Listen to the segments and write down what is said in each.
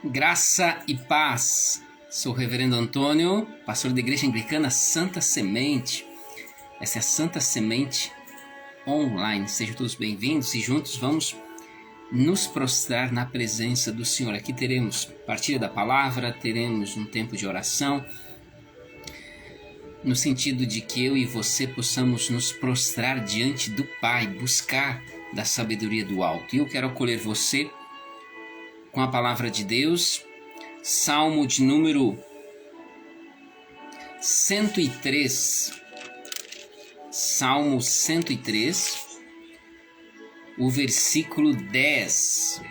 Graça e paz. Sou o Reverendo Antônio, pastor da Igreja Anglicana Santa Semente. Essa é a Santa Semente Online. Sejam todos bem-vindos e juntos vamos nos prostrar na presença do Senhor. Aqui teremos partilha da palavra, teremos um tempo de oração, no sentido de que eu e você possamos nos prostrar diante do Pai, buscar da sabedoria do alto. E eu quero acolher você com a palavra de Deus, Salmo de número 103, Salmo 103, o versículo 10.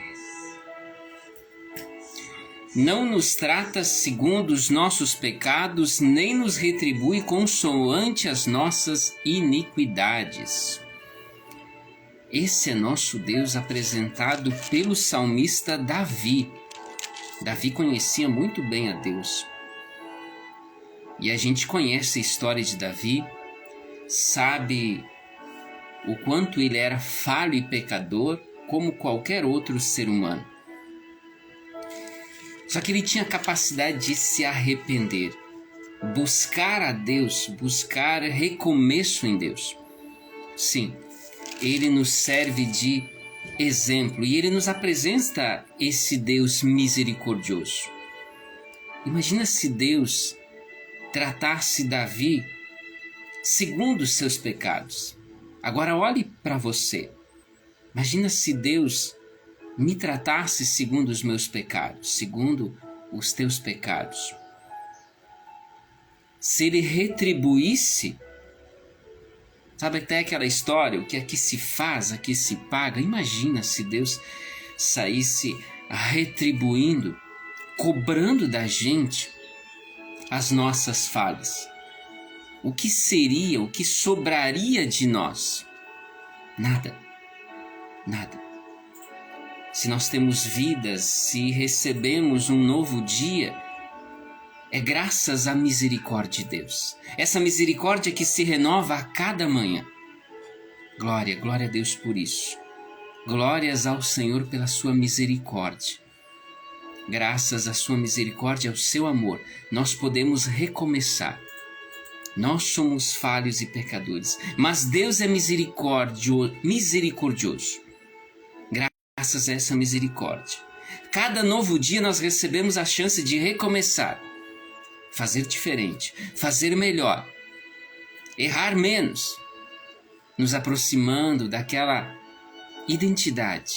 Não nos trata segundo os nossos pecados, nem nos retribui consoante as nossas iniquidades. Esse é nosso Deus apresentado pelo salmista Davi. Davi conhecia muito bem a Deus. E a gente conhece a história de Davi, sabe o quanto ele era falho e pecador, como qualquer outro ser humano. Só que ele tinha a capacidade de se arrepender, buscar a Deus, buscar recomeço em Deus. Sim, ele nos serve de exemplo e ele nos apresenta esse Deus misericordioso. Imagina se Deus tratasse Davi segundo os seus pecados. Agora olhe para você. Imagina se Deus me tratasse segundo os meus pecados, segundo os teus pecados. Se ele retribuísse, sabe até aquela história, o que aqui se faz, aqui se paga. Imagina se Deus saísse retribuindo, cobrando da gente as nossas falhas. O que seria, o que sobraria de nós? Nada, nada. Se nós temos vidas, se recebemos um novo dia, é graças à misericórdia de Deus. Essa misericórdia que se renova a cada manhã. Glória, glória a Deus por isso. Glórias ao Senhor pela sua misericórdia. Graças à sua misericórdia, ao seu amor, nós podemos recomeçar. Nós somos falhos e pecadores, mas Deus é misericordioso. Graças a essa misericórdia, cada novo dia nós recebemos a chance de recomeçar, fazer diferente, fazer melhor, errar menos, nos aproximando daquela identidade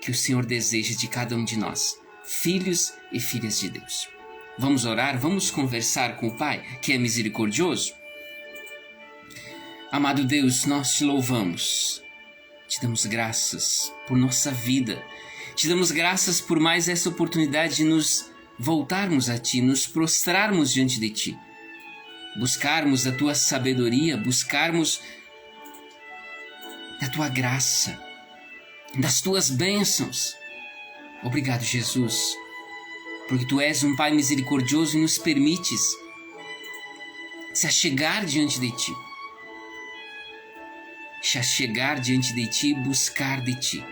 que o Senhor deseja de cada um de nós, filhos e filhas de Deus. Vamos orar, vamos conversar com o Pai, que é misericordioso? Amado Deus, nós te louvamos, te damos graças por nossa vida, te damos graças por mais essa oportunidade de nos voltarmos a Ti, nos prostrarmos diante de Ti, buscarmos a Tua sabedoria, buscarmos da Tua graça, das Tuas bênçãos. Obrigado, Jesus, porque Tu és um Pai misericordioso e nos permites se achegar diante de Ti. Se achegar diante de Ti e buscar de Ti.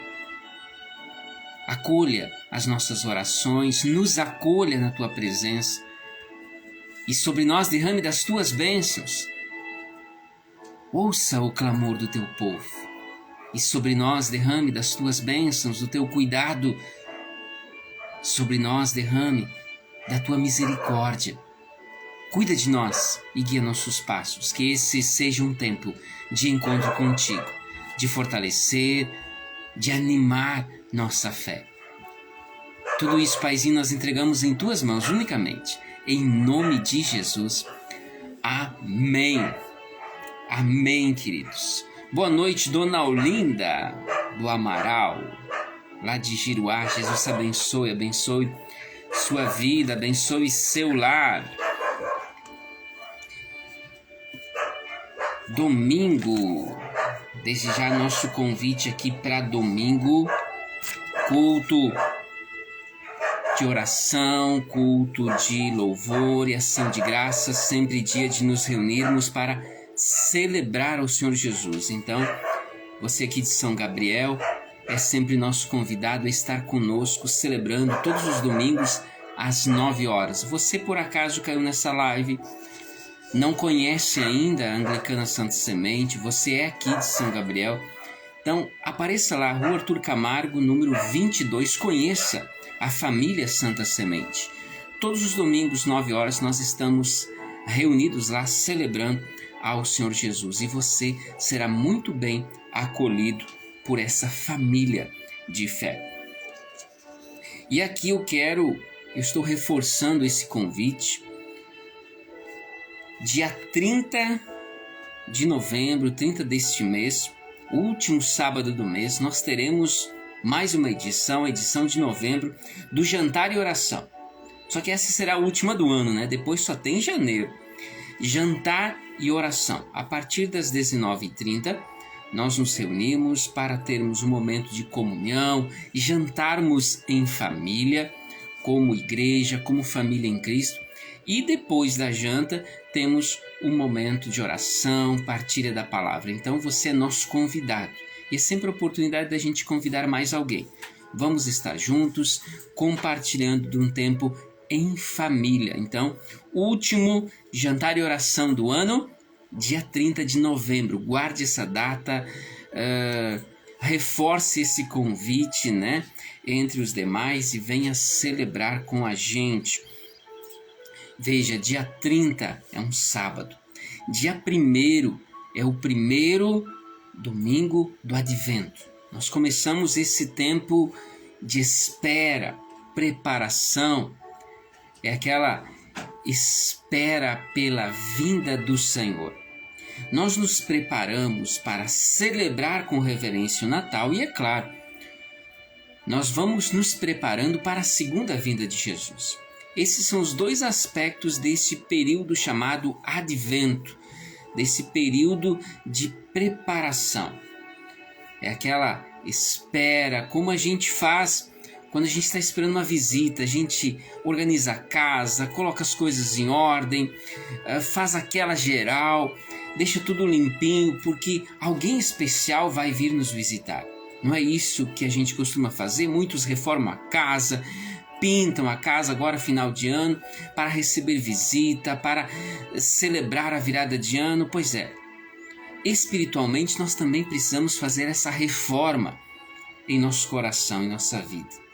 Acolha as nossas orações, nos acolha na Tua presença e sobre nós derrame das Tuas bênçãos. Ouça o clamor do Teu povo e sobre nós derrame das Tuas bênçãos, do Teu cuidado. Sobre nós derrame da Tua misericórdia. Cuida de nós e guia nossos passos. Que esse seja um tempo de encontro contigo, de fortalecer, de animar nossa fé. Tudo isso, Paizinho, nós entregamos em Tuas mãos unicamente. Em nome de Jesus. Amém. Amém, queridos. Boa noite, Dona Olinda do Amaral, lá de Giruá. Jesus abençoe, abençoe sua vida, abençoe seu lar. Domingo, desde já nosso convite aqui para domingo, culto de oração, culto de louvor e ação de graças, sempre dia de nos reunirmos para celebrar ao Senhor Jesus. Então, você aqui de São Gabriel, é sempre nosso convidado a estar conosco, celebrando todos os domingos às 9 horas. Você, por acaso, caiu nessa live, não conhece ainda a Anglicana Santa Semente, você é aqui de São Gabriel, então apareça lá, Rua Arthur Camargo, número 22, conheça a família Santa Semente. Todos os domingos, 9 horas, nós estamos reunidos lá celebrando ao Senhor Jesus, e você será muito bem acolhido por essa família de fé. E aqui eu estou reforçando esse convite. Dia 30 de novembro, 30 deste mês, o último sábado do mês, nós teremos mais uma edição, a edição de novembro, do Jantar e Oração. Só que essa será a última do ano, né? Depois só tem janeiro. Jantar e Oração. A partir das 19h30, nós nos reunimos para termos um momento de comunhão e jantarmos em família, como igreja, como família em Cristo. E depois da janta, temos um momento de oração, partilha da palavra. Então você é nosso convidado. E é sempre a oportunidade da gente convidar mais alguém. Vamos estar juntos, compartilhando de um tempo em família. Então, último jantar e oração do ano, dia 30 de novembro. Guarde essa data, reforce esse convite, né, entre os demais e venha celebrar com a gente. Veja, dia 30 é um sábado. Dia 1º é o primeiro domingo do Advento. Nós começamos esse tempo de espera, preparação. É aquela espera pela vinda do Senhor. Nós nos preparamos para celebrar com reverência o Natal e, é claro, nós vamos nos preparando para a segunda vinda de Jesus. Esses são os dois aspectos desse período chamado Advento, desse período de preparação. É aquela espera, como a gente faz quando a gente está esperando uma visita. A gente organiza a casa, coloca as coisas em ordem, faz aquela geral, deixa tudo limpinho, porque alguém especial vai vir nos visitar. Não é isso que a gente costuma fazer? Muitos reformam a casa, pintam a casa agora final de ano para receber visita, para celebrar a virada de ano. Pois é, espiritualmente nós também precisamos fazer essa reforma em nosso coração, em nossa vida.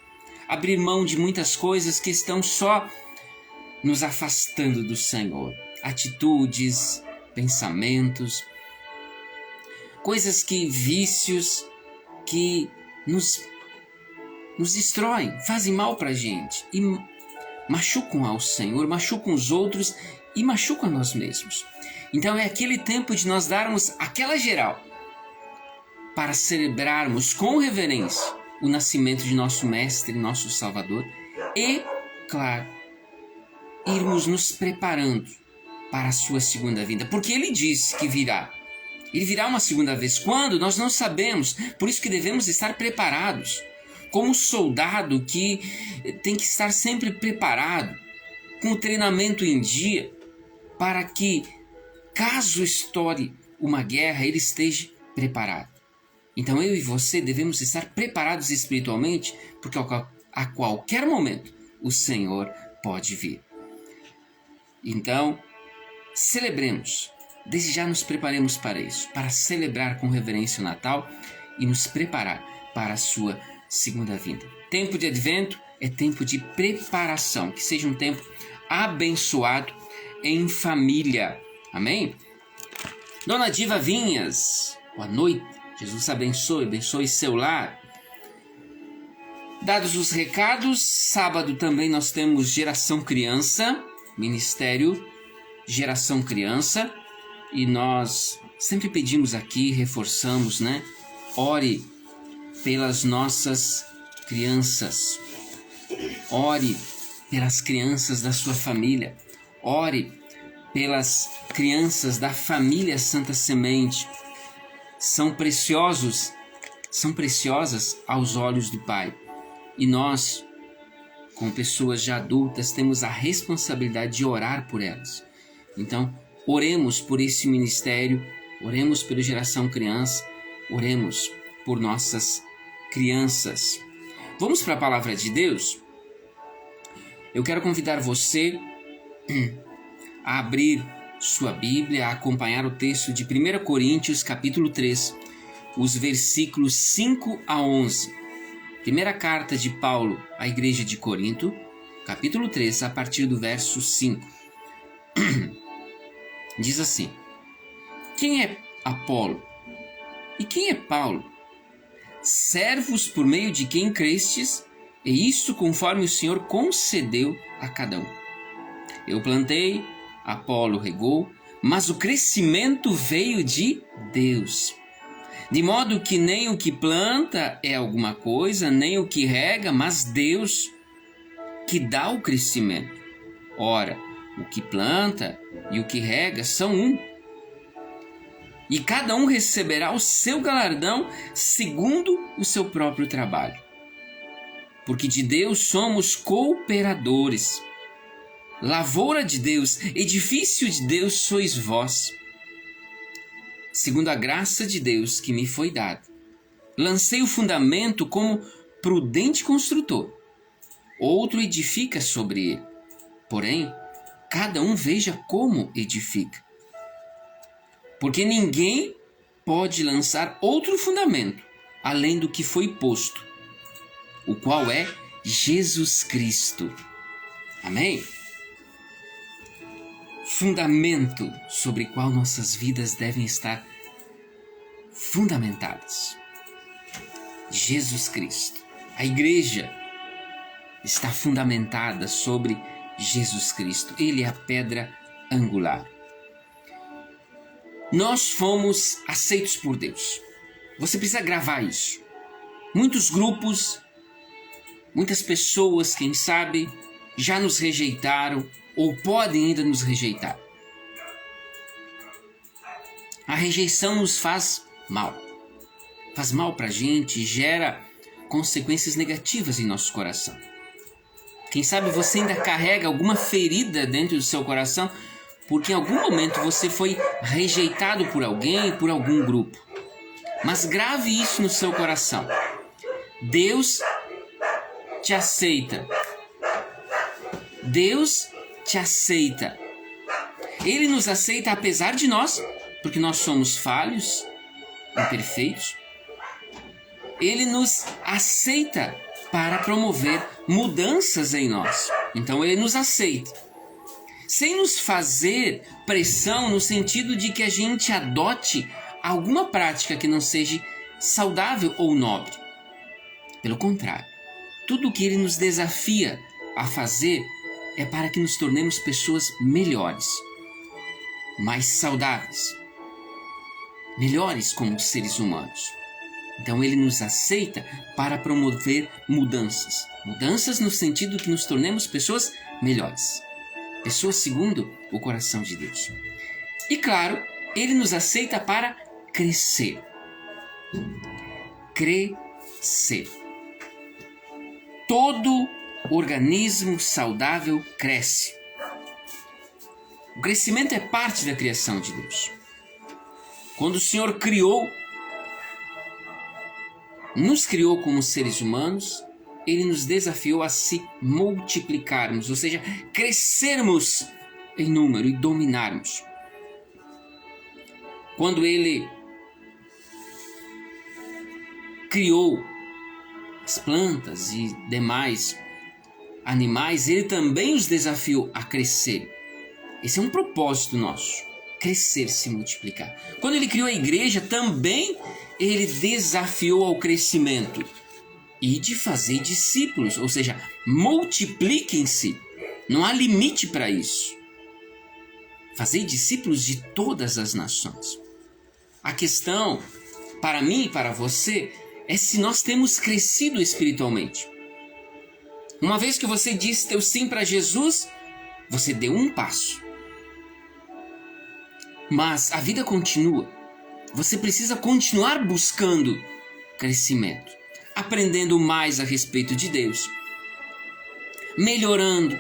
Abrir mão de muitas coisas que estão só nos afastando do Senhor. Atitudes, pensamentos, vícios que nos destroem, fazem mal para a gente e machucam ao Senhor, machucam os outros e machucam a nós mesmos. Então é aquele tempo de nós darmos aquela geral para celebrarmos com reverência o nascimento de nosso Mestre, nosso Salvador e, claro, irmos nos preparando para a sua segunda vinda, porque Ele disse que virá. Ele virá uma segunda vez. Quando? Nós não sabemos. Por isso que devemos estar preparados. Como um soldado que tem que estar sempre preparado, com o treinamento em dia, para que, caso estoure uma guerra, ele esteja preparado. Então eu e você devemos estar preparados espiritualmente, porque a qualquer momento o Senhor pode vir. Então, celebremos. Desde já nos preparemos para isso, para celebrar com reverência o Natal e nos preparar para a sua segunda vinda. Tempo de Advento é tempo de preparação, que seja um tempo abençoado em família. Amém? Dona Diva Vinhas, boa noite. Jesus abençoe seu lar. Dados os recados, sábado também nós temos Geração Criança, Ministério Geração Criança. E nós sempre pedimos aqui, reforçamos, né? Ore pelas nossas crianças. Ore pelas crianças da sua família. Ore pelas crianças da família Santa Semente. São preciosas aos olhos do Pai. E nós, como pessoas já adultas, temos a responsabilidade de orar por elas. Então, oremos por esse ministério, oremos pela Geração Criança, oremos por nossas crianças. Vamos para a palavra de Deus? Eu quero convidar você a abrir sua Bíblia, a acompanhar o texto de 1 Coríntios, capítulo 3, os versículos 5 a 11. Primeira carta de Paulo à igreja de Corinto, capítulo 3, a partir do verso 5. Diz assim: quem é Apolo? E quem é Paulo? Servos por meio de quem crestes, e isto conforme o Senhor concedeu a cada um. Eu plantei, Apolo regou, mas o crescimento veio de Deus. De modo que nem o que planta é alguma coisa, nem o que rega, mas Deus que dá o crescimento. Ora, o que planta e o que rega são um. E cada um receberá o seu galardão segundo o seu próprio trabalho. Porque de Deus somos cooperadores. Lavoura de Deus, edifício de Deus sois vós. Segundo a graça de Deus que me foi dada, lancei o fundamento como prudente construtor. Outro edifica sobre ele. Porém, cada um veja como edifica. Porque ninguém pode lançar outro fundamento além do que foi posto, o qual é Jesus Cristo. Amém? Fundamento sobre o qual nossas vidas devem estar fundamentadas. Jesus Cristo. A igreja está fundamentada sobre Jesus Cristo. Ele é a pedra angular. Nós fomos aceitos por Deus. Você precisa gravar isso. Muitos grupos, muitas pessoas, quem sabe, já nos rejeitaram ou podem ainda nos rejeitar. A rejeição nos faz mal. Faz mal para a gente, gera consequências negativas em nosso coração. Quem sabe você ainda carrega alguma ferida dentro do seu coração, porque em algum momento você foi rejeitado por alguém, por algum grupo. Mas grave isso no seu coração. Deus te aceita. Deus te aceita. Ele nos aceita apesar de nós, porque nós somos falhos, imperfeitos. Ele nos aceita para promover mudanças em nós. Então ele nos aceita, sem nos fazer pressão no sentido de que a gente adote alguma prática que não seja saudável ou nobre. Pelo contrário, tudo o que ele nos desafia a fazer é para que nos tornemos pessoas melhores, mais saudáveis, melhores como seres humanos. Então ele nos aceita para promover mudanças. Mudanças no sentido que nos tornemos pessoas melhores. Pessoas segundo o coração de Deus. E claro, ele nos aceita para crescer. Crescer. Todo organismo saudável cresce. O crescimento é parte da criação de Deus. Quando o Senhor nos criou como seres humanos, Ele nos desafiou a se multiplicarmos, ou seja, crescermos em número e dominarmos. Quando Ele criou as plantas e demais animais, Ele também os desafiou a crescer. Esse é um propósito nosso, crescer, se multiplicar. Quando Ele criou a igreja, também Ele desafiou ao crescimento e de fazer discípulos, ou seja, multipliquem-se. Não há limite para isso. Fazer discípulos de todas as nações. A questão, para mim e para você, é se nós temos crescido espiritualmente. Uma vez que você disse teu sim para Jesus, você deu um passo. Mas a vida continua. Você precisa continuar buscando crescimento, aprendendo mais a respeito de Deus, melhorando.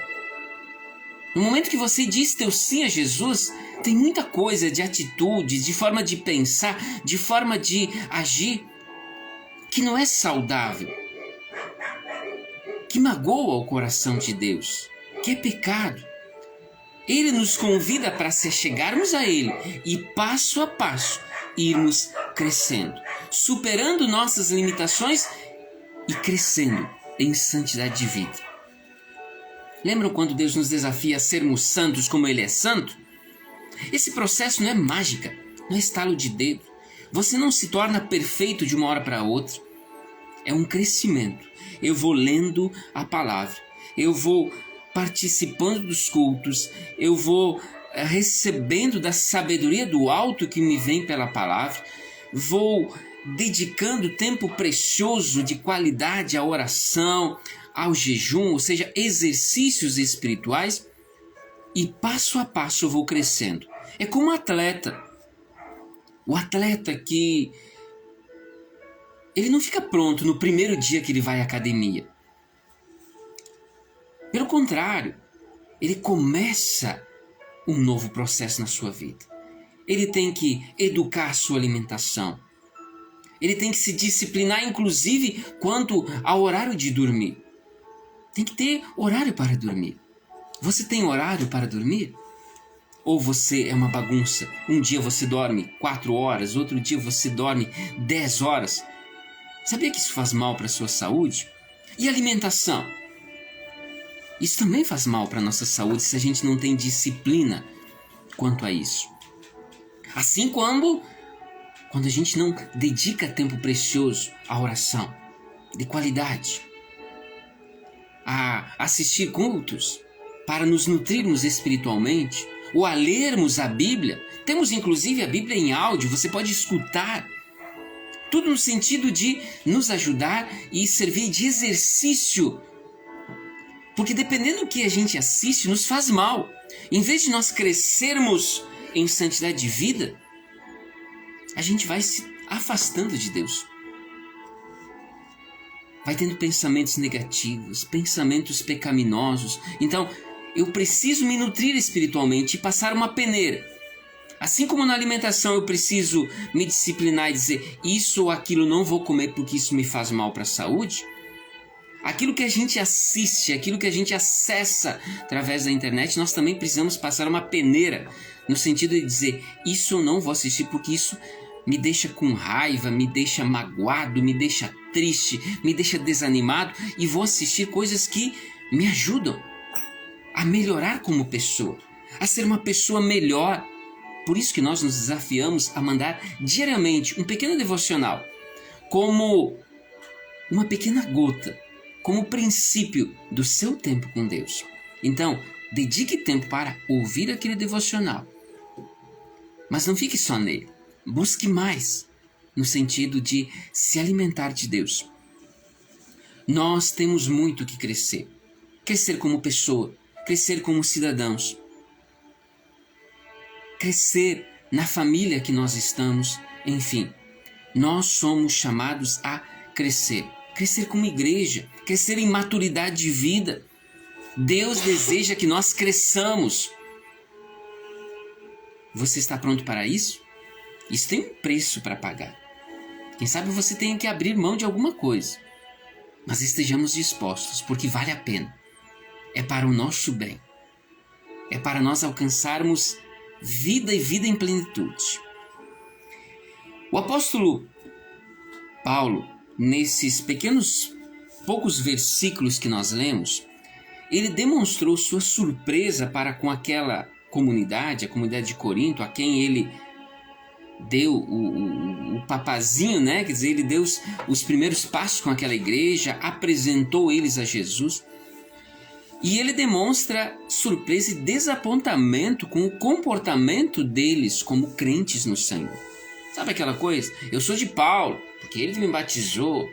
No momento que você diz teu sim a Jesus, tem muita coisa de atitude, de forma de pensar, de forma de agir, que não é saudável, que magoa o coração de Deus, que é pecado. Ele nos convida para se achegarmos a Ele e passo a passo irmos crescendo, superando nossas limitações e crescendo em santidade de vida. Lembram quando Deus nos desafia a sermos santos como Ele é santo? Esse processo não é mágica, não é estalo de dedo. Você não se torna perfeito de uma hora para outra. É um crescimento. Eu vou lendo a palavra, eu vou participando dos cultos, eu vou recebendo da sabedoria do alto que me vem pela palavra, vou dedicando tempo precioso de qualidade à oração, ao jejum, ou seja, exercícios espirituais, e passo a passo eu vou crescendo. É como um atleta. O atleta que ele não fica pronto no primeiro dia que ele vai à academia. Pelo contrário, ele começa um novo processo na sua vida. Ele tem que educar a sua alimentação. Ele tem que se disciplinar, inclusive, quanto ao horário de dormir. Tem que ter horário para dormir. Você tem horário para dormir? Ou você é uma bagunça? Um dia você dorme 4 horas, outro dia você dorme 10 horas. Sabia que isso faz mal para a sua saúde? E alimentação? Isso também faz mal para a nossa saúde se a gente não tem disciplina quanto a isso. Assim quando a gente não dedica tempo precioso à oração, de qualidade, a assistir cultos para nos nutrirmos espiritualmente, ou a lermos a Bíblia. Temos inclusive a Bíblia em áudio, você pode escutar. Tudo no sentido de nos ajudar e servir de exercício. Porque dependendo do que a gente assiste, nos faz mal. Em vez de nós crescermos em santidade de vida, a gente vai se afastando de Deus. Vai tendo pensamentos negativos, pensamentos pecaminosos. Então, eu preciso me nutrir espiritualmente e passar uma peneira. Assim como na alimentação eu preciso me disciplinar e dizer isso ou aquilo não vou comer porque isso me faz mal para a saúde, aquilo que a gente assiste, aquilo que a gente acessa através da internet, nós também precisamos passar uma peneira, no sentido de dizer isso eu não vou assistir porque isso me deixa com raiva, me deixa magoado, me deixa triste, me deixa desanimado, e vou assistir coisas que me ajudam a melhorar como pessoa, a ser uma pessoa melhor. Por isso que nós nos desafiamos a mandar diariamente um pequeno devocional, como uma pequena gota, como princípio do seu tempo com Deus. Então, dedique tempo para ouvir aquele devocional, mas não fique só nele. Busque mais, no sentido de se alimentar de Deus. Nós temos muito que crescer. Crescer como pessoa, crescer como cidadãos, crescer na família que nós estamos, enfim. Nós somos chamados a crescer. Crescer como igreja, crescer em maturidade de vida. Deus deseja que nós cresçamos. Você está pronto para isso? Isso tem um preço para pagar. Quem sabe você tenha que abrir mão de alguma coisa. Mas estejamos dispostos, porque vale a pena. É para o nosso bem. É para nós alcançarmos vida e vida em plenitude. O apóstolo Paulo, nesses poucos versículos que nós lemos, ele demonstrou sua surpresa para com aquela comunidade, a comunidade de Corinto, a quem ele deu o papazinho, né? Quer dizer, ele deu os primeiros passos com aquela igreja, apresentou eles a Jesus. E ele demonstra surpresa e desapontamento com o comportamento deles como crentes no Senhor. Sabe aquela coisa? Eu sou de Paulo, porque ele que me batizou.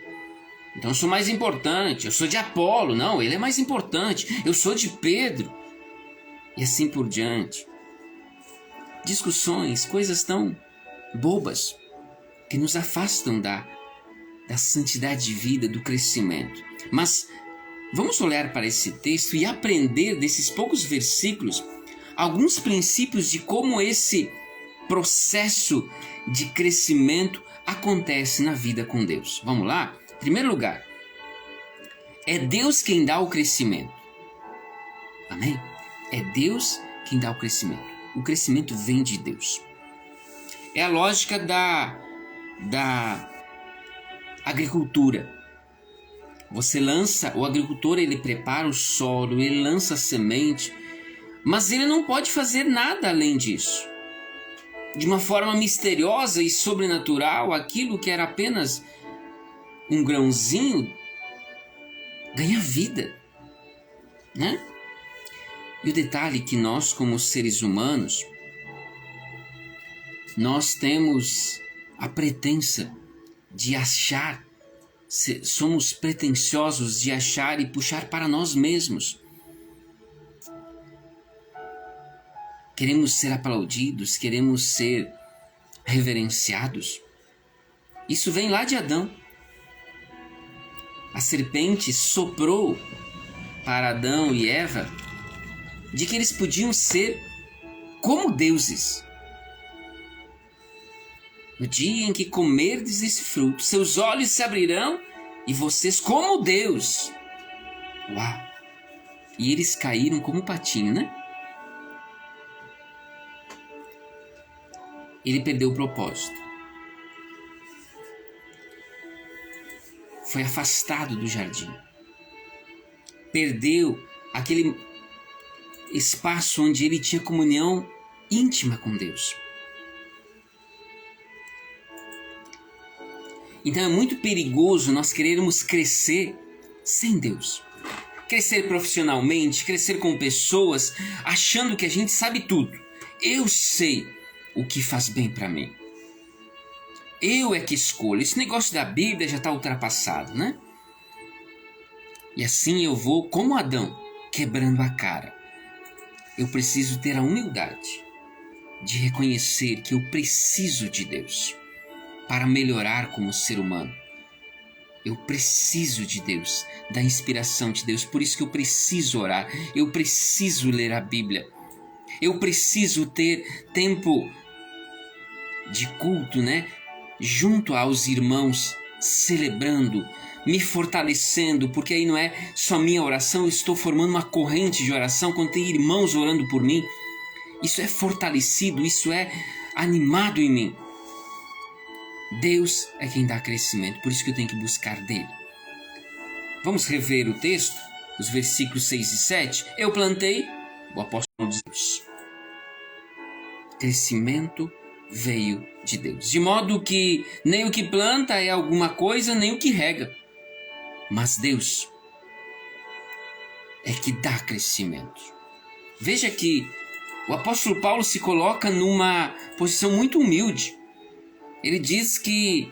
Então eu sou mais importante. Eu sou de Apolo. Não, ele é mais importante. Eu sou de Pedro. E assim por diante. Discussões, coisas tão bobas que nos afastam da santidade de vida, do crescimento. Mas vamos olhar para esse texto e aprender desses poucos versículos alguns princípios de como esse processo de crescimento acontece na vida com Deus? Vamos lá? Em primeiro lugar, é Deus quem dá o crescimento. Amém? É Deus quem dá o crescimento. O crescimento vem de Deus. É a lógica da agricultura. O agricultor, ele prepara o solo, ele lança a semente, mas ele não pode fazer nada além disso. De uma forma misteriosa e sobrenatural, aquilo que era apenas um grãozinho ganha vida, né? E o detalhe é que nós, como seres humanos, nós temos a pretensa de achar, somos pretensiosos de achar e puxar para nós mesmos. Queremos ser aplaudidos, queremos ser reverenciados. Isso vem lá de Adão. A serpente soprou para Adão e Eva de que eles podiam ser como deuses. No dia em que comerdes esse fruto, seus olhos se abrirão e vocês como Deus. Uau! E eles caíram como patinho, né? Ele perdeu o propósito. Foi afastado do jardim. Perdeu aquele espaço onde ele tinha comunhão íntima com Deus. Então é muito perigoso nós querermos crescer sem Deus. Crescer profissionalmente, crescer com pessoas, achando que a gente sabe tudo. Eu sei o que faz bem para mim. Eu é que escolho. Esse negócio da Bíblia já está ultrapassado, né? E assim eu vou, como Adão, quebrando a cara. Eu preciso ter a humildade de reconhecer que eu preciso de Deus para melhorar como ser humano. Eu preciso de Deus, da inspiração de Deus. Por isso que eu preciso orar. Eu preciso ler a Bíblia. Eu preciso ter tempo de culto, né? Junto aos irmãos, celebrando, me fortalecendo, porque aí não é só minha oração, eu estou formando uma corrente de oração quando tem irmãos orando por mim. Isso é fortalecido, isso é animado em mim. Deus é quem dá crescimento, por isso que eu tenho que buscar dele. Vamos rever o texto, os versículos 6 e 7. Eu plantei, o apóstolo de Deus. Crescimento veio de Deus. De modo que nem o que planta é alguma coisa, nem o que rega. Mas Deus é que dá crescimento. Veja que o apóstolo Paulo se coloca numa posição muito humilde. Ele diz que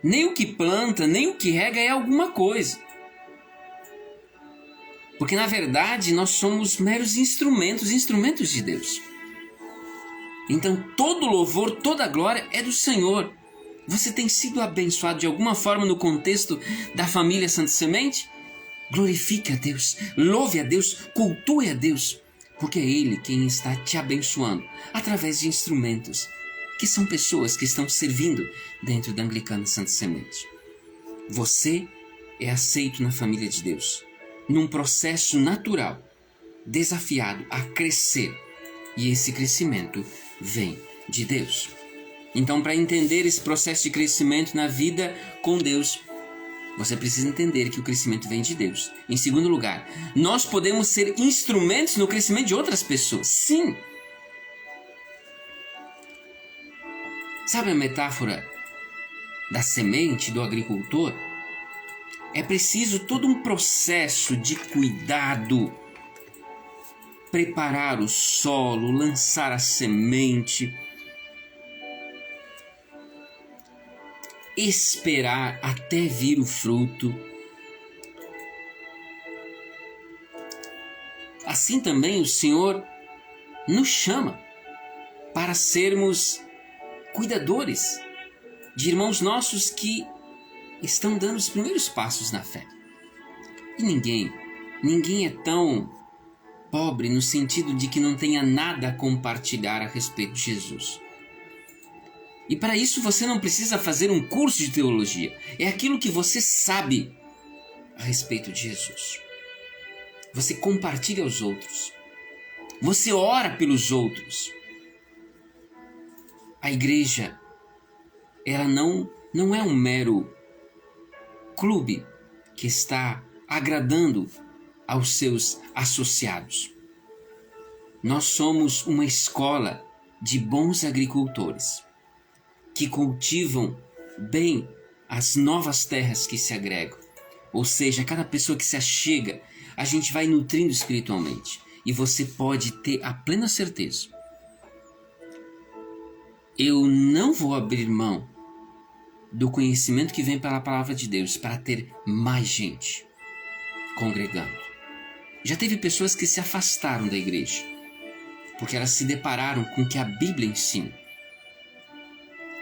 nem o que planta, nem o que rega é alguma coisa. Porque na verdade nós somos meros instrumentos de Deus. Então todo louvor, toda glória é do Senhor. Você tem sido abençoado de alguma forma no contexto da família Santa Semente? Glorifique a Deus, louve a Deus, cultue a Deus, porque é Ele quem está te abençoando através de instrumentos, que são pessoas que estão servindo dentro da Anglicana Santa Semente. Você é aceito na família de Deus, num processo natural, desafiado a crescer, e esse crescimento vem de Deus. Então, para entender esse processo de crescimento na vida com Deus, você precisa entender que o crescimento vem de Deus. Em segundo lugar, nós podemos ser instrumentos no crescimento de outras pessoas. Sim! Sabe a metáfora da semente do agricultor? É preciso todo um processo de cuidado. Preparar o solo, lançar a semente, esperar até vir o fruto. Assim também o Senhor nos chama para sermos cuidadores de irmãos nossos que estão dando os primeiros passos na fé. E ninguém é tão pobre no sentido de que não tenha nada a compartilhar a respeito de Jesus. E para isso você não precisa fazer um curso de teologia. É aquilo que você sabe a respeito de Jesus. Você compartilha aos outros. Você ora pelos outros. A igreja, ela não é um mero clube que está agradando aos seus associados. Nós somos uma escola de bons agricultores que cultivam bem as novas terras que se agregam. Ou seja, cada pessoa que se achega, a gente vai nutrindo espiritualmente. E você pode ter a plena certeza. Eu não vou abrir mão do conhecimento que vem pela palavra de Deus para ter mais gente congregando. Já teve pessoas que se afastaram da igreja porque elas se depararam com o que a Bíblia ensina.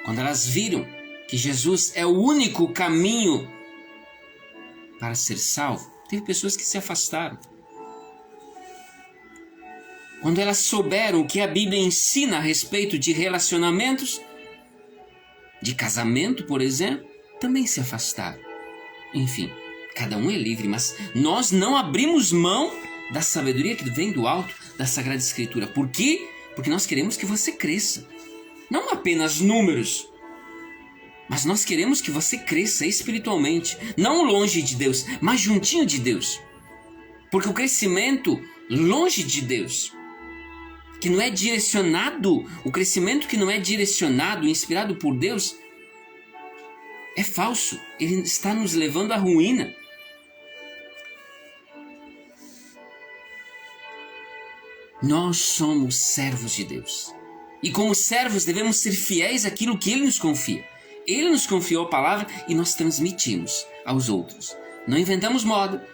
Quando elas viram que Jesus é o único caminho para ser salvo, teve pessoas que se afastaram. Quando elas souberam o que a Bíblia ensina a respeito de relacionamentos, de casamento, por exemplo, também se afastaram. Enfim, cada um é livre, mas nós não abrimos mão da sabedoria que vem do alto, da Sagrada Escritura. Por quê? Porque nós queremos que você cresça. Não apenas números, mas nós queremos que você cresça espiritualmente. Não longe de Deus, mas juntinho de Deus. Porque o crescimento longe de Deus, que não é direcionado, o crescimento que não é direcionado, inspirado por Deus, é falso. Ele está nos levando à ruína. Nós somos servos de Deus. E como servos devemos ser fiéis àquilo que Ele nos confia. Ele nos confiou a palavra e nós transmitimos aos outros. Não inventamos moda,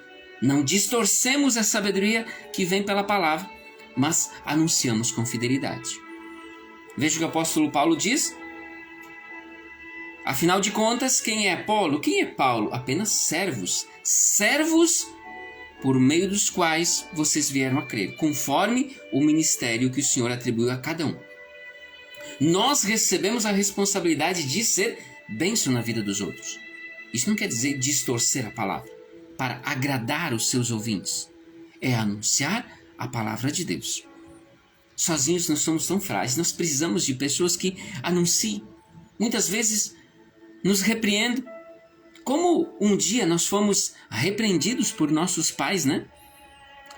não distorcemos a sabedoria que vem pela palavra, mas anunciamos com fidelidade. Veja o que o apóstolo Paulo diz. Afinal de contas, quem é Apolo? Quem é Paulo? Apenas servos. Servos por meio dos quais vocês vieram a crer, conforme o ministério que o Senhor atribuiu a cada um. Nós recebemos a responsabilidade de ser bênção na vida dos outros. Isso não quer dizer distorcer a palavra para agradar os seus ouvintes. É anunciar a palavra de Deus. Sozinhos nós somos tão frágeis, nós precisamos de pessoas que anunciem. Muitas vezes nos repreendem, como um dia nós fomos repreendidos por nossos pais, né?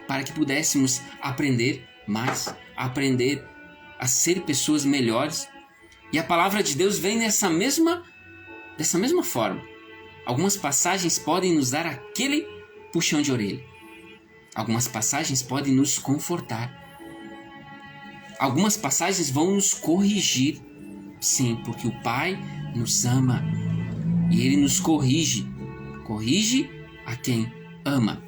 Para que pudéssemos aprender mais, aprender a ser pessoas melhores. E a palavra de Deus vem dessa mesma forma. Algumas passagens podem nos dar aquele puxão de orelha. Algumas passagens podem nos confortar. Algumas passagens vão nos corrigir. Sim, porque o Pai nos ama e Ele nos corrige. Corrige a quem ama.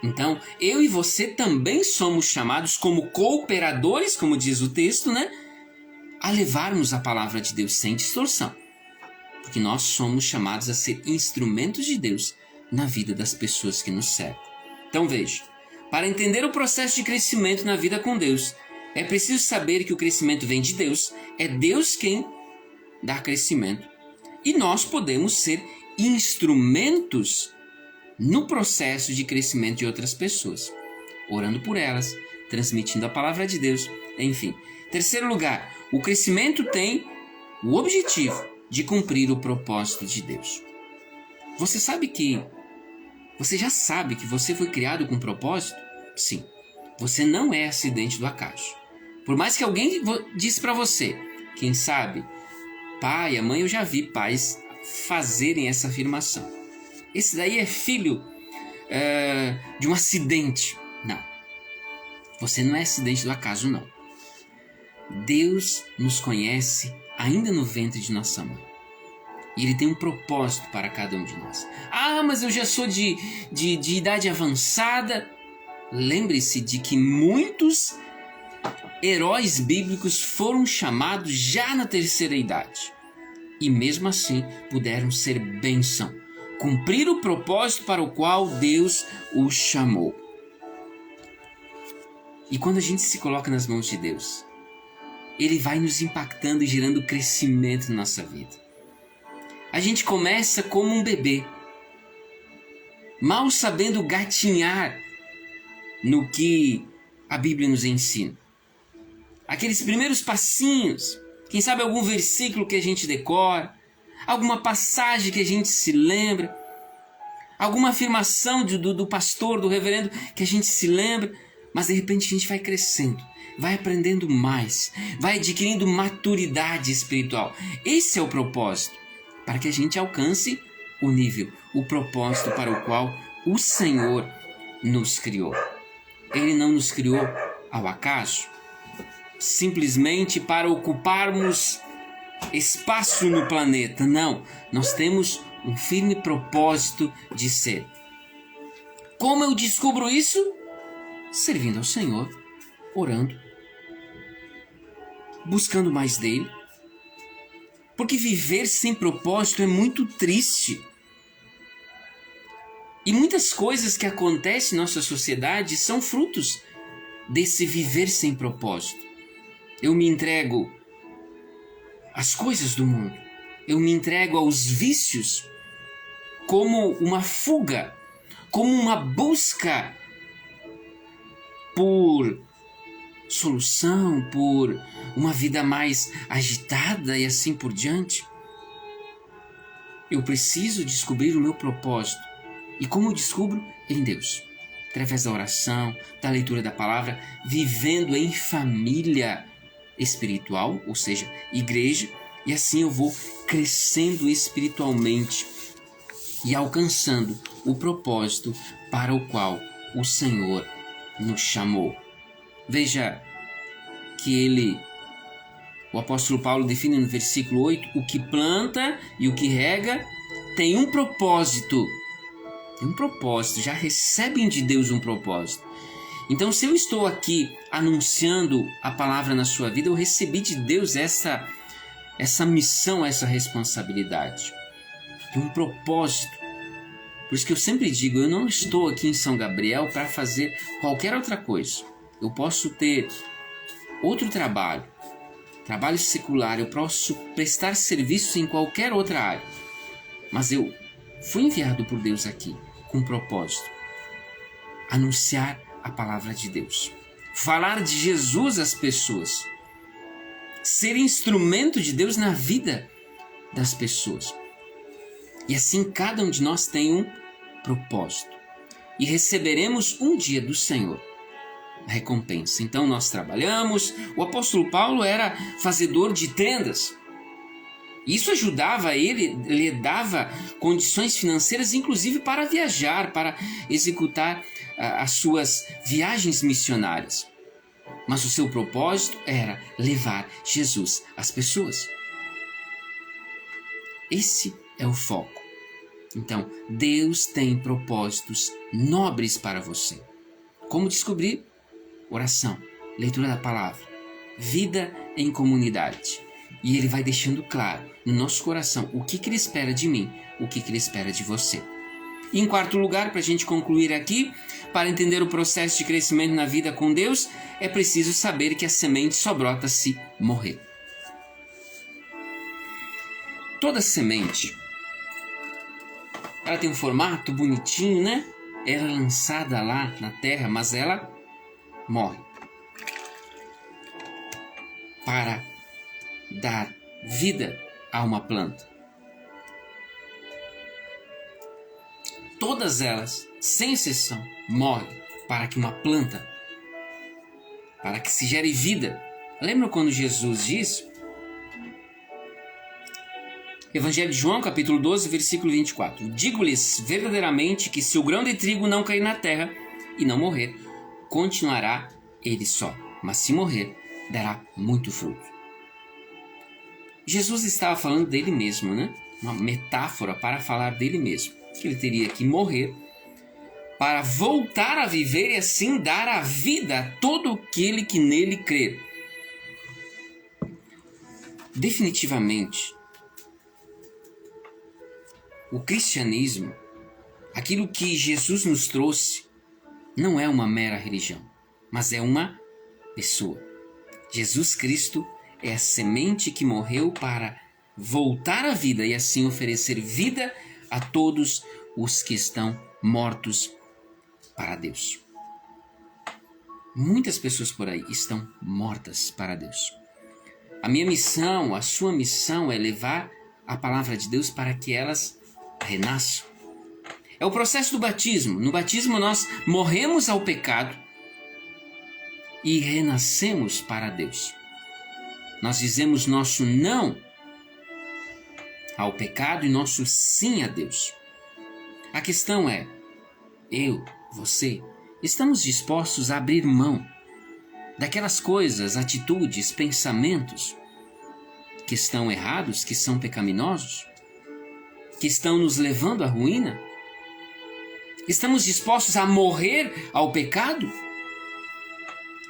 Então, eu e você também somos chamados como cooperadores, como diz o texto, né? A levarmos a palavra de Deus sem distorção. Porque nós somos chamados a ser instrumentos de Deus na vida das pessoas que nos cercam. Então veja, para entender o processo de crescimento na vida com Deus, é preciso saber que o crescimento vem de Deus, é Deus quem dá crescimento. E nós podemos ser instrumentos no processo de crescimento de outras pessoas, orando por elas, transmitindo a palavra de Deus, enfim. Terceiro lugar, o crescimento tem o objetivo de cumprir o propósito de Deus. Você já sabe que você foi criado com propósito? Sim. Você não é acidente do acaso. Por mais que alguém disse para você, quem sabe, pai, a mãe, eu já vi pais fazerem essa afirmação. Esse daí é filho de um acidente. Não. Você não é acidente do acaso, não. Deus nos conhece ainda no ventre de nossa mãe. E Ele tem um propósito para cada um de nós. Ah, mas eu já sou de idade avançada. Lembre-se de que muitos heróis bíblicos foram chamados já na terceira idade. E mesmo assim puderam ser bênção. Cumprir o propósito para o qual Deus os chamou. E quando a gente se coloca nas mãos de Deus, ele vai nos impactando e gerando crescimento na nossa vida. A gente começa como um bebê, mal sabendo gatinhar no que a Bíblia nos ensina. Aqueles primeiros passinhos, quem sabe algum versículo que a gente decora, alguma passagem que a gente se lembra, alguma afirmação do pastor, do reverendo que a gente se lembra, mas de repente a gente vai crescendo, vai aprendendo mais, vai adquirindo maturidade espiritual. Esse é o propósito, para que a gente alcance o nível, o propósito para o qual o Senhor nos criou. Ele não nos criou ao acaso, simplesmente para ocuparmos espaço no planeta. Não, nós temos um firme propósito de ser. Como eu descubro isso? Servindo ao Senhor, orando, buscando mais dele. Porque viver sem propósito é muito triste. E muitas coisas que acontecem em nossa sociedade são frutos desse viver sem propósito. Eu me entrego às coisas do mundo. Eu me entrego aos vícios como uma fuga, como uma busca por solução, por uma vida mais agitada e assim por diante. Eu preciso descobrir o meu propósito. E como eu descubro? Em Deus. Através da oração, da leitura da palavra, vivendo em família espiritual, ou seja, igreja, e assim eu vou crescendo espiritualmente e alcançando o propósito para o qual o Senhor nos chamou. Veja que o apóstolo Paulo define no versículo 8, o que planta e o que rega tem um propósito. Tem um propósito, já recebem de Deus um propósito. Então, se eu estou aqui anunciando a palavra na sua vida, eu recebi de Deus essa missão, essa responsabilidade. Tem um propósito. Por isso que eu sempre digo, eu não estou aqui em São Gabriel para fazer qualquer outra coisa. Eu posso ter outro trabalho secular, eu posso prestar serviço em qualquer outra área. Mas eu fui enviado por Deus aqui com um propósito. Anunciar a palavra de Deus. Falar de Jesus às pessoas. Ser instrumento de Deus na vida das pessoas. E assim cada um de nós tem um propósito. E receberemos um dia do Senhor a recompensa. Então nós trabalhamos. O apóstolo Paulo era fazedor de tendas. Isso ajudava ele, lhe dava condições financeiras, inclusive para viajar, para executar as suas viagens missionárias. Mas o seu propósito era levar Jesus às pessoas. Esse é o foco. Então, Deus tem propósitos nobres para você. Como descobrir? Oração, leitura da palavra, vida em comunidade. E Ele vai deixando claro no nosso coração o que Ele espera de mim, o que Ele espera de você. E em quarto lugar, para a gente concluir aqui, para entender o processo de crescimento na vida com Deus, é preciso saber que a semente só brota se morrer. Toda semente, ela tem um formato bonitinho, né? Ela é lançada lá na terra, mas ela morre. Para dar vida a uma planta. Todas elas, sem exceção, morrem para que uma planta, para que se gere vida. Lembra quando Jesus diz? Evangelho de João, capítulo 12, versículo 24. Digo-lhes verdadeiramente que se o grão de trigo não cair na terra e não morrer, continuará ele só. Mas se morrer, dará muito fruto. Jesus estava falando dele mesmo, né? Uma metáfora para falar dele mesmo. Que ele teria que morrer para voltar a viver e assim dar a vida a todo aquele que nele crer. Definitivamente, o cristianismo, aquilo que Jesus nos trouxe, não é uma mera religião, mas é uma pessoa. Jesus Cristo é a semente que morreu para voltar à vida e assim oferecer vida a todos os que estão mortos para Deus. Muitas pessoas por aí estão mortas para Deus. A minha missão, a sua missão é levar a palavra de Deus para que elas renasçam. É o processo do batismo. No batismo nós morremos ao pecado e renascemos para Deus. Nós dizemos nosso não ao pecado e nosso sim a Deus. A questão é, eu, você, estamos dispostos a abrir mão daquelas coisas, atitudes, pensamentos que estão errados, que são pecaminosos, que estão nos levando à ruína? Estamos dispostos a morrer ao pecado?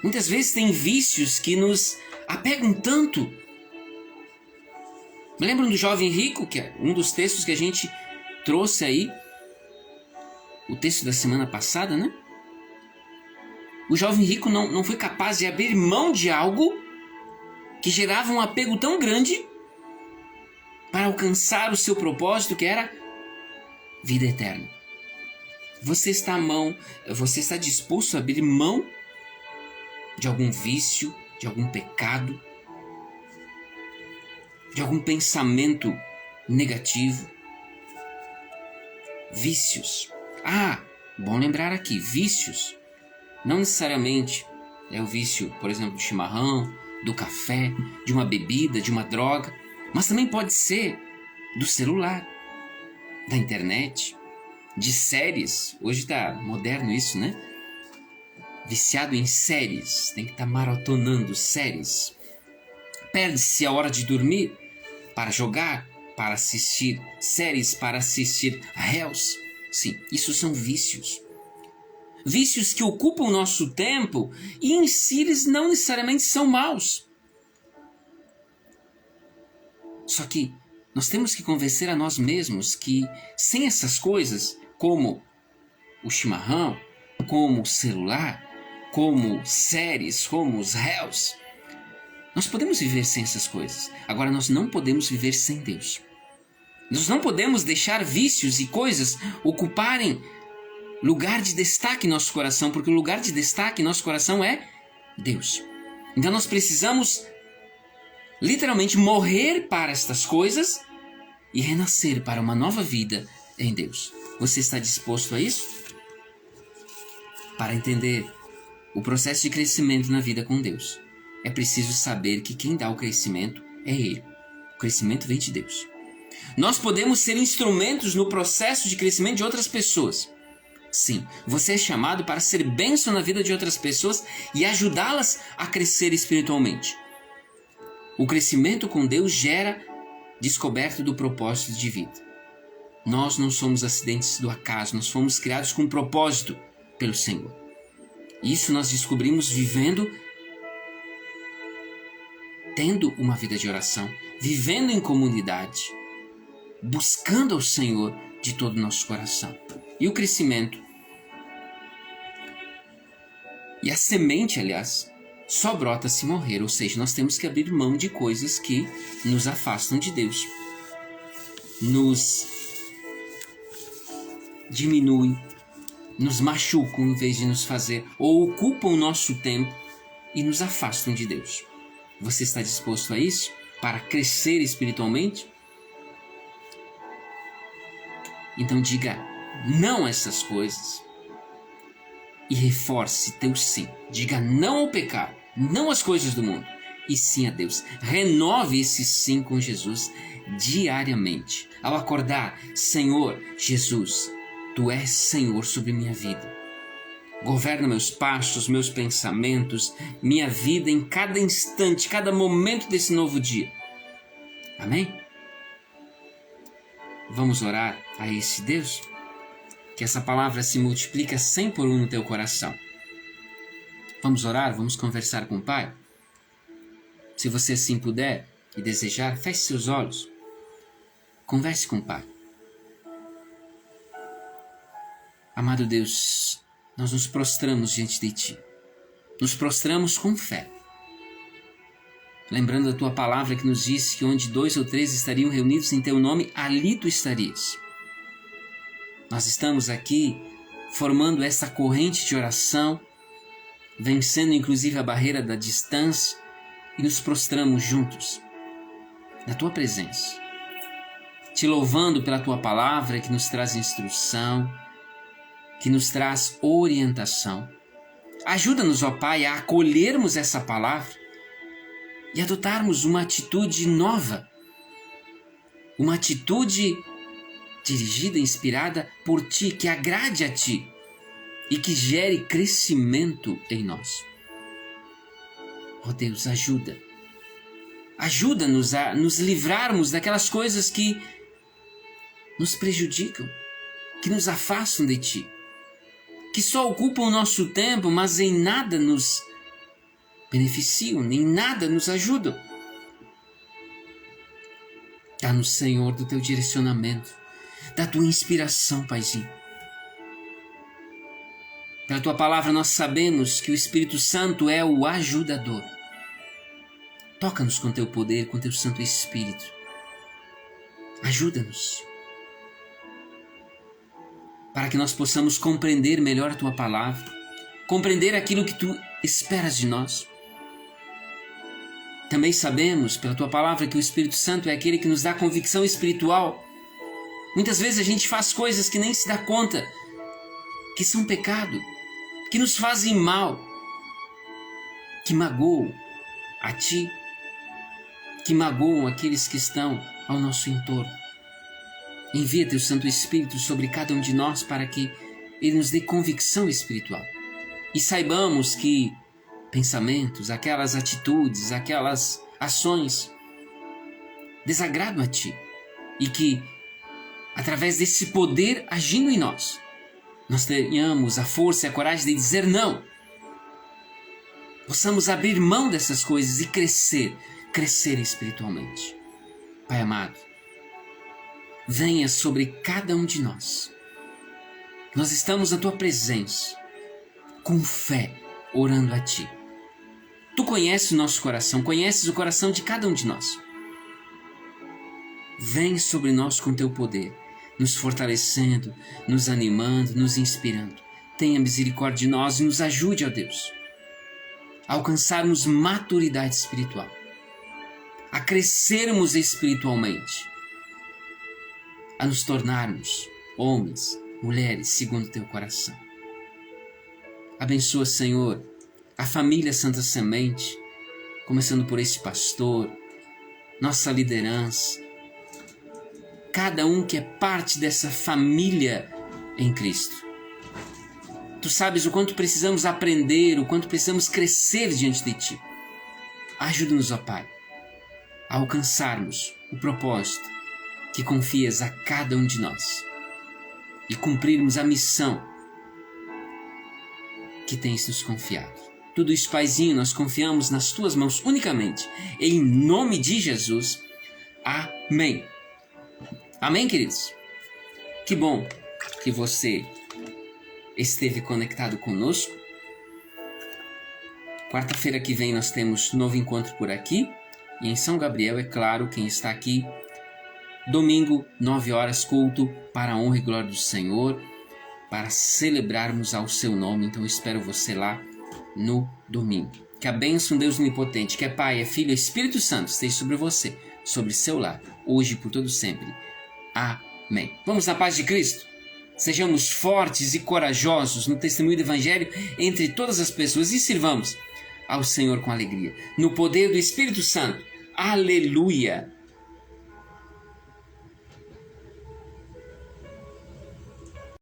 Muitas vezes tem vícios que nos apegam tanto. Me lembram do jovem rico, que é um dos textos que a gente trouxe aí, o texto da semana passada, né? O jovem rico não foi capaz de abrir mão de algo que gerava um apego tão grande para alcançar o seu propósito, que era vida eterna. Você está disposto a abrir mão de algum vício, de algum pecado, de algum pensamento negativo? Vícios. Bom lembrar aqui, vícios. Não necessariamente é o vício, por exemplo, do chimarrão, do café, de uma bebida, de uma droga, mas também pode ser do celular, da internet, de séries. Hoje está moderno isso, né? Viciado em séries, tem que estar maratonando séries. Perde-se a hora de dormir para jogar, para assistir séries, para assistir reels. Sim, isso são vícios. Vícios que ocupam o nosso tempo e em si eles não necessariamente são maus. Só que nós temos que convencer a nós mesmos que sem essas coisas, como o chimarrão, como o celular, como séries, como os reels, nós podemos viver sem essas coisas. Agora, nós não podemos viver sem Deus. Nós não podemos deixar vícios e coisas ocuparem lugar de destaque em nosso coração, porque o lugar de destaque em nosso coração é Deus. Então nós precisamos literalmente morrer para estas coisas e renascer para uma nova vida em Deus. Você está disposto a isso? Para entender o processo de crescimento na vida com Deus, é preciso saber que quem dá o crescimento é Ele. O crescimento vem de Deus. Nós podemos ser instrumentos no processo de crescimento de outras pessoas. Sim, você é chamado para ser bênção na vida de outras pessoas e ajudá-las a crescer espiritualmente. O crescimento com Deus gera descoberta do propósito de vida. Nós não somos acidentes do acaso, nós fomos criados com um propósito pelo Senhor. Isso nós descobrimos vivendo, tendo uma vida de oração, vivendo em comunidade, buscando ao Senhor de todo o nosso coração. E o crescimento, e a semente, aliás, só brota se morrer, ou seja, nós temos que abrir mão de coisas que nos afastam de Deus, nos diminuem, nos machucam em vez de nos fazer, ou ocupam o nosso tempo e nos afastam de Deus. Você está disposto a isso para crescer espiritualmente? Então diga não a essas coisas e reforce teu sim. Diga não ao pecado, não às coisas do mundo, e sim a Deus. Renove esse sim com Jesus diariamente. Ao acordar, Senhor Jesus, Tu és Senhor sobre minha vida. Governa meus passos, meus pensamentos, minha vida em cada instante, cada momento desse novo dia. Amém? Vamos orar a esse Deus? Que essa palavra se multiplica 100 por 1 no teu coração. Vamos orar, vamos conversar com o Pai? Se você assim puder e desejar, feche seus olhos. Converse com o Pai. Amado Deus, nós nos prostramos diante de Ti. Nos prostramos com fé. lembrando a tua palavra que nos disse que onde 2 ou 3 estariam reunidos em teu nome, ali tu estarias. Nós estamos aqui formando essa corrente de oração, vencendo inclusive a barreira da distância, e nos prostramos juntos na tua presença, te louvando pela tua palavra que nos traz instrução, que nos traz orientação. Ajuda-nos, ó Pai, a acolhermos essa palavra e adotarmos uma atitude nova, uma atitude dirigida, inspirada por Ti, que agrade a Ti e que gere crescimento em nós. Ó Deus, ajuda-nos a nos livrarmos daquelas coisas que nos prejudicam, que nos afastam de Ti, que só ocupam o nosso tempo, mas em nada nos beneficiam, nem nada nos ajudam. Dá-nos, Senhor, do Teu direcionamento, da Tua inspiração, Paizinho. Pela Tua palavra nós sabemos que o Espírito Santo é o ajudador. Toca-nos com Teu poder, com Teu Santo Espírito. Ajuda-nos, para que nós possamos compreender melhor a Tua palavra, compreender aquilo que Tu esperas de nós. Também sabemos, pela Tua palavra, que o Espírito Santo é aquele que nos dá convicção espiritual. Muitas vezes a gente faz coisas que nem se dá conta, que são pecado, que nos fazem mal, que magoam a Ti, que magoam aqueles que estão ao nosso entorno. Envia Teu Santo Espírito sobre cada um de nós para que Ele nos dê convicção espiritual. E saibamos que pensamentos, aquelas atitudes, aquelas ações desagradam a Ti. E que, através desse poder agindo em nós, nós tenhamos a força e a coragem de dizer não. Possamos abrir mão dessas coisas e crescer espiritualmente. Pai amado, venha sobre cada um de nós. Nós estamos na Tua presença, com fé, orando a Ti. Tu conheces o nosso coração, conheces o coração de cada um de nós. Vem sobre nós com Teu poder, nos fortalecendo, nos animando, nos inspirando. Tenha misericórdia de nós e nos ajude, ó Deus, a alcançarmos maturidade espiritual, a crescermos espiritualmente, a nos tornarmos homens, mulheres, segundo Teu coração. Abençoa, Senhor, a família Santa Semente, começando por esse pastor, nossa liderança, cada um que é parte dessa família em Cristo. Tu sabes o quanto precisamos aprender, o quanto precisamos crescer diante de Ti. Ajuda-nos, ó Pai, a alcançarmos o propósito que confias a cada um de nós e cumprirmos a missão que tens nos confiado. Tudo isso, Paizinho, nós confiamos nas Tuas mãos unicamente. Em nome de Jesus. Amém. Amém, queridos? Que bom que você esteve conectado conosco. Quarta-feira que vem nós temos novo encontro por aqui. E em São Gabriel, é claro, quem está aqui. Domingo, 9 horas, culto para a honra e glória do Senhor, para celebrarmos ao Seu nome. Então eu espero você lá no domingo. Que a bênção de Deus Onipotente, que é Pai, é Filho, é Espírito Santo, esteja sobre você, sobre seu lar, hoje e por todo sempre. Amém. Vamos na paz de Cristo? Sejamos fortes e corajosos no testemunho do Evangelho entre todas as pessoas e sirvamos ao Senhor com alegria. No poder do Espírito Santo. Aleluia!